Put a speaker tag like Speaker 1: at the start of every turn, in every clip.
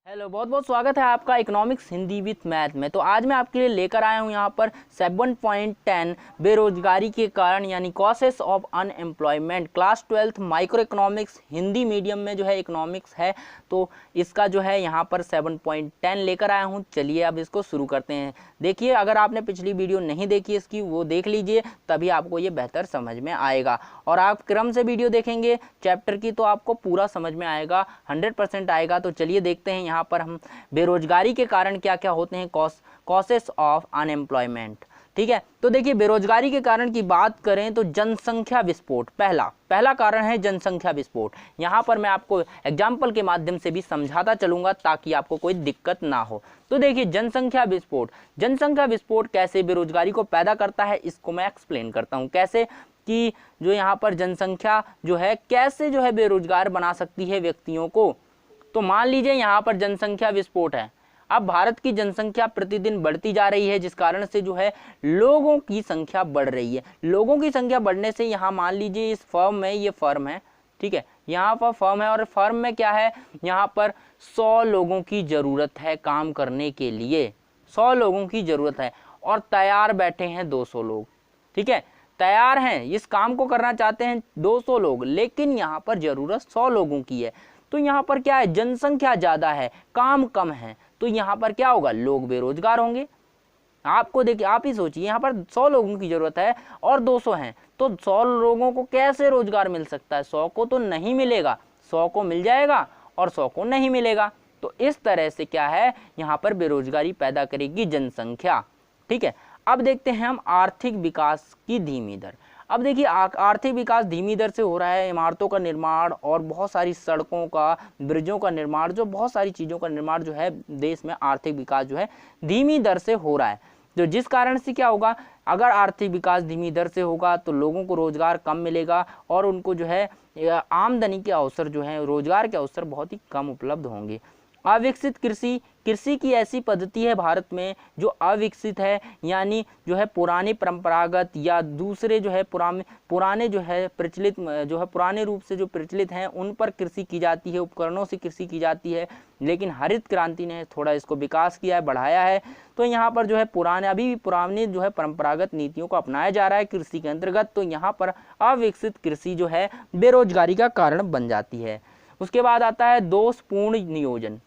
Speaker 1: Hello, बहुत बहुत स्वागत है आपका इकोनॉमिक्स हिंदी विथ मैथ में। तो आज मैं आपके लिए लेकर आया हूं यहाँ पर 7.10 बेरोजगारी के कारण यानी causes of unemployment class 12th micro economics Hindi medium में जो है इकोनॉमिक्स है। तो इसका जो है यहाँ पर 7.10 लेकर आया हूँ। चलिए अब इसको शुरू करते हैं। देखिए, अगर आपने पिछली वीडियो नहीं देखी इसकी, वो देख लीजिए, तभी आपको ये बेहतर समझ में आएगा। और आप क्रम से वीडियो देखेंगे चैप्टर की तो आपको पूरा समझ में आएगा, 100% आएगा। तो चलिए देखते हैं यहाँ पर हम बेरोजगारी के कारण क्या क्या होते हैं, कॉसेस ऑफ अनएम्प्लॉयमेंट। ठीक है, तो देखिए बेरोजगारी के कारण की बात करें तो जनसंख्या विस्फोट पहला कारण है जनसंख्या विस्फोट। यहाँ पर मैं आपको एग्जाम्पल के माध्यम से भी समझाता चलूंगा ताकि आपको कोई दिक्कत ना हो। तो देखिए जनसंख्या विस्फोट कैसे बेरोजगारी को पैदा करता है, इसको मैं एक्सप्लेन करता हूँ कैसे कि जो यहाँ पर जनसंख्या जो है कैसे जो है बेरोजगार बना सकती है व्यक्तियों को। तो मान लीजिए यहाँ पर जनसंख्या विस्फोट है। अब भारत की जनसंख्या प्रतिदिन बढ़ती जा रही है, जिस कारण से जो है लोगों की संख्या बढ़ रही है। लोगों की संख्या बढ़ने से यहाँ मान लीजिए इस फर्म में, ये फर्म है, ठीक है, यहाँ पर फर्म है और फर्म में क्या है, यहाँ पर 100 लोगों की जरूरत है काम करने के लिए। 100 लोगों की जरूरत है और तैयार बैठे हैं 200 लोग। ठीक है, तैयार हैं, इस काम को करना चाहते हैं 200 लोग, लेकिन यहाँ पर जरूरत 100 लोगों की है। तो यहाँ पर क्या है, जनसंख्या ज्यादा है, काम कम है, तो यहाँ पर क्या होगा, लोग बेरोजगार होंगे। आपको देखिए, आप ही सोचिए, यहाँ पर 100 लोगों की जरूरत है और 200 हैं, तो 100 लोगों को कैसे रोजगार मिल सकता है? 100 को तो नहीं मिलेगा, 100 को मिल जाएगा और 100 को नहीं मिलेगा। तो इस तरह से क्या है, यहाँ पर बेरोजगारी पैदा करेगी जनसंख्या। ठीक है, अब देखते हैं हम आर्थिक विकास की धीमी दर। अब देखिए आर्थिक विकास धीमी दर से हो रहा है। इमारतों का निर्माण और बहुत सारी सड़कों का, ब्रिजों का निर्माण, जो बहुत सारी चीज़ों का निर्माण जो है देश में आर्थिक विकास जो है धीमी दर से हो रहा है। तो जिस कारण से क्या होगा, अगर आर्थिक विकास धीमी दर से होगा तो लोगों को रोजगार कम मिलेगा और उनको जो है आमदनी के अवसर जो है, रोजगार के अवसर बहुत ही कम उपलब्ध होंगे। अविकसित कृषि की ऐसी पद्धति है भारत में जो अविकसित है, यानी जो है पुरानी परंपरागत या दूसरे जो है पुराने जो है प्रचलित जो है पुराने रूप से जो प्रचलित हैं उन पर कृषि की जाती है, उपकरणों से कृषि की जाती है। लेकिन हरित क्रांति ने थोड़ा इसको विकास किया है, बढ़ाया है। तो यहाँ पर जो है अभी भी पुराने जो है परंपरागत नीतियों को अपनाया जा रहा है कृषि के अंतर्गत। तो यहाँ पर अविकसित कृषि जो है बेरोजगारी का कारण बन जाती है। उसके बाद आता है दोषपूर्ण नियोजन।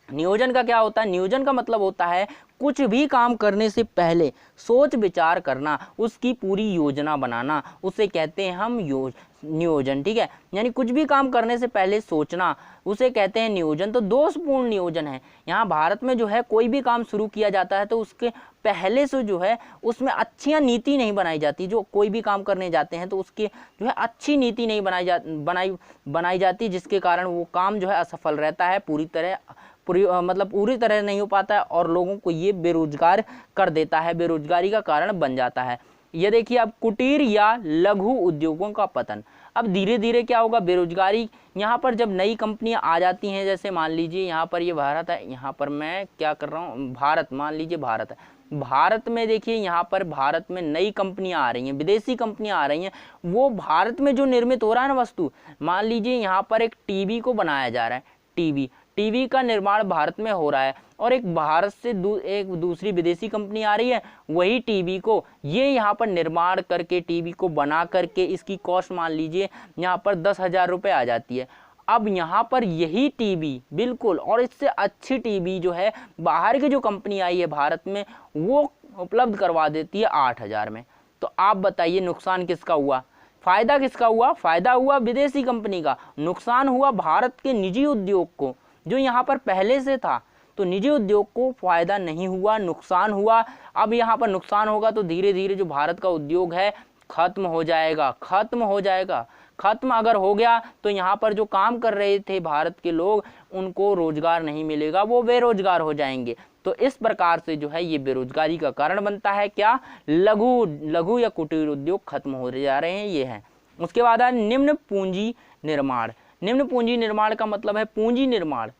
Speaker 1: नियोजन का क्या होता है? नियोजन का मतलब होता है कुछ भी काम करने से पहले सोच विचार करना, उसकी पूरी योजना बनाना, उसे कहते हैं हम नियोजन। ठीक है, यानी कुछ भी काम करने से पहले सोचना, उसे कहते हैं नियोजन। तो दोषपूर्ण नियोजन है। यहाँ भारत में जो है कोई भी काम शुरू किया जाता है तो उसके पहले से जो है उसमें अच्छी नीति नहीं बनाई जाती। जो कोई भी काम करने जाते हैं तो उसके जो है अच्छी नीति नहीं बनाई जाती, जिसके कारण वो काम जो है असफल रहता है, पूरी तरह नहीं हो पाता है और लोगों को ये बेरोजगार कर देता है, बेरोजगारी का कारण बन जाता है। ये देखिए अब कुटीर या लघु उद्योगों का पतन। अब धीरे धीरे क्या होगा, बेरोजगारी यहाँ पर जब नई कंपनियां आ जाती हैं, जैसे मान लीजिए यहाँ पर ये भारत है, यहाँ पर मैं क्या कर रहा हूँ, भारत, मान लीजिए भारत है। भारत में देखिए यहाँ पर भारत में नई कंपनियां आ रही हैं, विदेशी कंपनियां आ रही हैं। वो भारत में जो निर्मित हो रहा है ना वस्तु, मान लीजिए यहाँ पर एक टीवी को बनाया जा रहा है, टीवी का निर्माण भारत में हो रहा है और एक भारत से एक दूसरी विदेशी कंपनी आ रही है, वही टीवी को ये यहाँ पर निर्माण करके, टीवी को बना करके, इसकी कॉस्ट मान लीजिए यहाँ पर 10,000 रुपये आ जाती है। अब यहाँ पर यही टीवी बिल्कुल और इससे अच्छी टीवी जो है बाहर की जो कंपनी आई है भारत में, वो उपलब्ध करवा देती है 8,000 में। तो आप बताइए नुकसान किसका हुआ, फायदा किसका हुआ? फायदा हुआ विदेशी कंपनी का, नुकसान हुआ भारत के निजी उद्योग को जो यहाँ पर पहले से था। तो निजी उद्योग को फायदा नहीं हुआ, नुकसान हुआ। अब यहाँ पर नुकसान होगा तो धीरे धीरे जो भारत का उद्योग है खत्म हो जाएगा। खत्म अगर हो गया तो यहाँ पर जो काम कर रहे थे भारत के लोग, उनको रोजगार नहीं मिलेगा, वो बेरोजगार हो जाएंगे। तो इस प्रकार से जो है ये बेरोजगारी का कारण बनता है। क्या? लघु या कुटीर उद्योग खत्म हो जा रहे हैं, ये है। उसके बाद है निम्न पूंजी निर्माण। निम्न पूंजी निर्माण का मतलब है, पूंजी निर्माण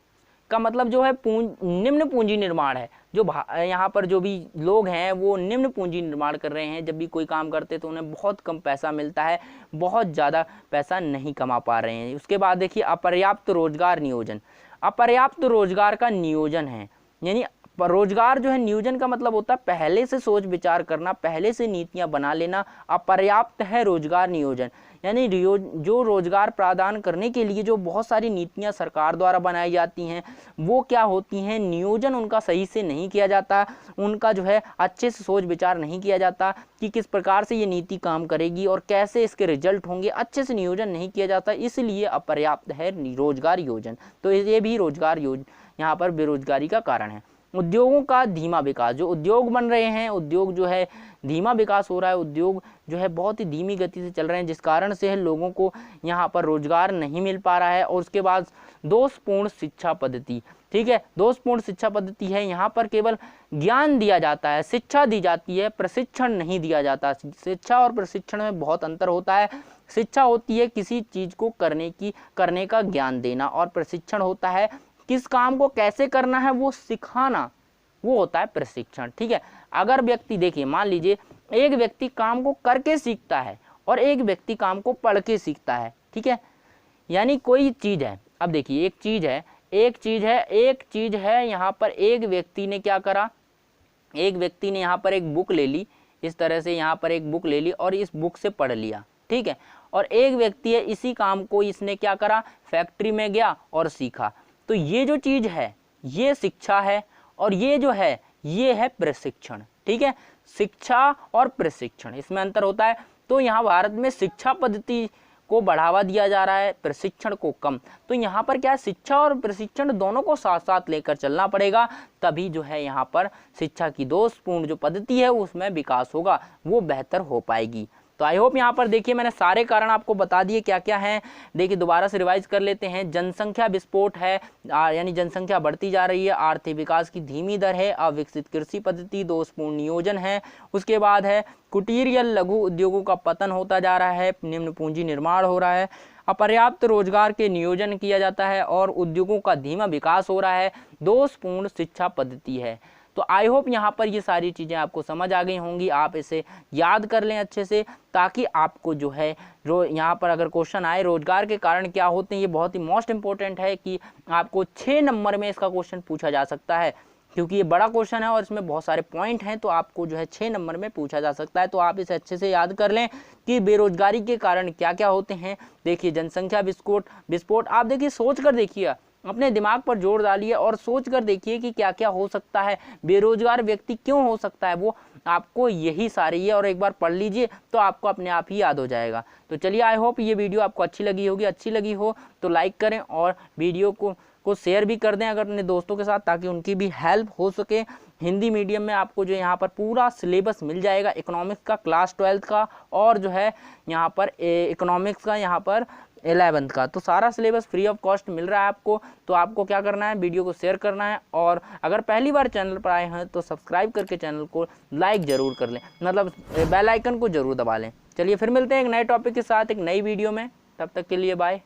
Speaker 1: का मतलब जो है निम्न पूंजी निर्माण है। जो यहाँ पर जो भी लोग हैं वो निम्न पूंजी निर्माण कर रहे हैं। जब भी कोई काम करते तो उन्हें बहुत कम पैसा मिलता है, बहुत ज़्यादा पैसा नहीं कमा पा रहे हैं। उसके बाद देखिए अपर्याप्त रोजगार नियोजन। अपर्याप्त रोजगार का नियोजन है, यानी रोजगार जो है नियोजन का मतलब होता है पहले से सोच विचार करना, पहले से नीतियां बना लेना। अपर्याप्त है रोजगार नियोजन, यानी जो रोजगार प्रदान करने के लिए जो बहुत सारी नीतियां सरकार द्वारा बनाई जाती हैं वो क्या होती हैं, नियोजन उनका सही से नहीं किया जाता, उनका जो है अच्छे से सोच विचार नहीं किया जाता कि किस प्रकार से ये नीति काम करेगी और कैसे इसके रिजल्ट होंगे, अच्छे से नियोजन नहीं किया जाता, इसलिए अपर्याप्त है रोजगार योजना। तो ये भी रोजगार यहाँ पर बेरोजगारी का कारण है। उद्योगों का धीमा विकास, जो उद्योग बन रहे हैं, उद्योग जो है धीमा विकास हो रहा है, उद्योग जो है बहुत ही धीमी गति से चल रहे हैं, जिस कारण से लोगों को यहाँ पर रोजगार नहीं मिल पा रहा है। और उसके बाद दोषपूर्ण शिक्षा पद्धति, ठीक है, दोषपूर्ण शिक्षा पद्धति है, यहाँ पर केवल ज्ञान दिया जाता है, शिक्षा दी जाती है, प्रशिक्षण नहीं दिया जाता। शिक्षा और प्रशिक्षण में बहुत अंतर होता है। शिक्षा होती है किसी चीज को करने का ज्ञान देना, और प्रशिक्षण होता है किस काम को कैसे करना है वो सिखाना, वो होता है प्रशिक्षण, ठीक है। अगर व्यक्ति देखिए, मान लीजिए एक व्यक्ति काम को करके सीखता है और एक व्यक्ति काम को पढ़ के सीखता है, ठीक है, यानी कोई चीज है, अब देखिए एक चीज है यहाँ पर एक व्यक्ति ने क्या करा, एक व्यक्ति ने यहाँ पर एक बुक ले ली, इस तरह से यहाँ पर एक बुक ले ली और इस बुक से पढ़ लिया, ठीक है, और एक व्यक्ति है इसी काम को इसने क्या करा, फैक्ट्री में गया और सीखा। तो ये जो चीज है ये शिक्षा है और ये जो है ये है प्रशिक्षण, ठीक है। शिक्षा और प्रशिक्षण इसमें अंतर होता है। तो यहाँ भारत में शिक्षा पद्धति को बढ़ावा दिया जा रहा है, प्रशिक्षण को कम। तो यहाँ पर क्या है, शिक्षा और प्रशिक्षण दोनों को साथ साथ लेकर चलना पड़ेगा, तभी जो है यहाँ पर शिक्षा की दोषपूर्ण जो पद्धति है उसमें विकास होगा, वो बेहतर हो पाएगी। तो आई होप यहाँ पर देखिए मैंने सारे कारण आपको बता दिए क्या क्या हैं। देखिए दोबारा से रिवाइज कर लेते हैं। जनसंख्या विस्फोट है, यानी जनसंख्या बढ़ती जा रही है, आर्थिक विकास की धीमी दर है, अविकसित कृषि पद्धति, दोषपूर्ण नियोजन है। उसके बाद है कुटीर या लघु उद्योगों का पतन होता जा रहा है, निम्न पूंजी निर्माण हो रहा है, अपर्याप्त रोजगार के नियोजन किया जाता है और उद्योगों का धीमा विकास हो रहा है, दोषपूर्ण शिक्षा पद्धति है। तो आई होप यहाँ पर ये सारी चीज़ें आपको समझ आ गई होंगी। आप इसे याद कर लें अच्छे से, ताकि आपको जो है यहाँ पर अगर क्वेश्चन आए रोजगार के कारण क्या होते हैं, ये बहुत ही मोस्ट इंपॉर्टेंट है कि आपको 6 नंबर में इसका क्वेश्चन पूछा जा सकता है, क्योंकि ये बड़ा क्वेश्चन है और इसमें बहुत सारे पॉइंट हैं, तो आपको जो है 6 नंबर में पूछा जा सकता है। तो आप इसे अच्छे से याद कर लें कि बेरोजगारी के कारण क्या क्या होते हैं। देखिए जनसंख्या विस्फोट, आप देखिए सोच कर देखिए, अपने दिमाग पर जोर डालिए और सोच कर देखिए कि क्या क्या हो सकता है, बेरोजगार व्यक्ति क्यों हो सकता है, वो आपको यही सारी है और एक बार पढ़ लीजिए तो आपको अपने आप ही याद हो जाएगा। तो चलिए आई होप ये वीडियो आपको अच्छी लगी होगी, अच्छी लगी हो तो लाइक करें और वीडियो को शेयर भी कर दें अगर अपने दोस्तों के साथ, ताकि उनकी भी हेल्प हो सके। हिंदी मीडियम में आपको जो यहाँ पर पूरा सिलेबस मिल जाएगा इकोनॉमिक्स का, क्लास 12th का, और जो है यहाँ पर इकोनॉमिक्स का यहाँ पर 11th का। तो सारा सिलेबस फ्री ऑफ कॉस्ट मिल रहा है आपको। तो आपको क्या करना है, वीडियो को शेयर करना है, और अगर पहली बार चैनल पर आए हैं तो सब्सक्राइब करके चैनल को लाइक जरूर कर लें, मतलब बेल आइकन को जरूर दबा लें। चलिए फिर मिलते हैं एक नए टॉपिक के साथ एक नई वीडियो में, तब तक के लिए बाय।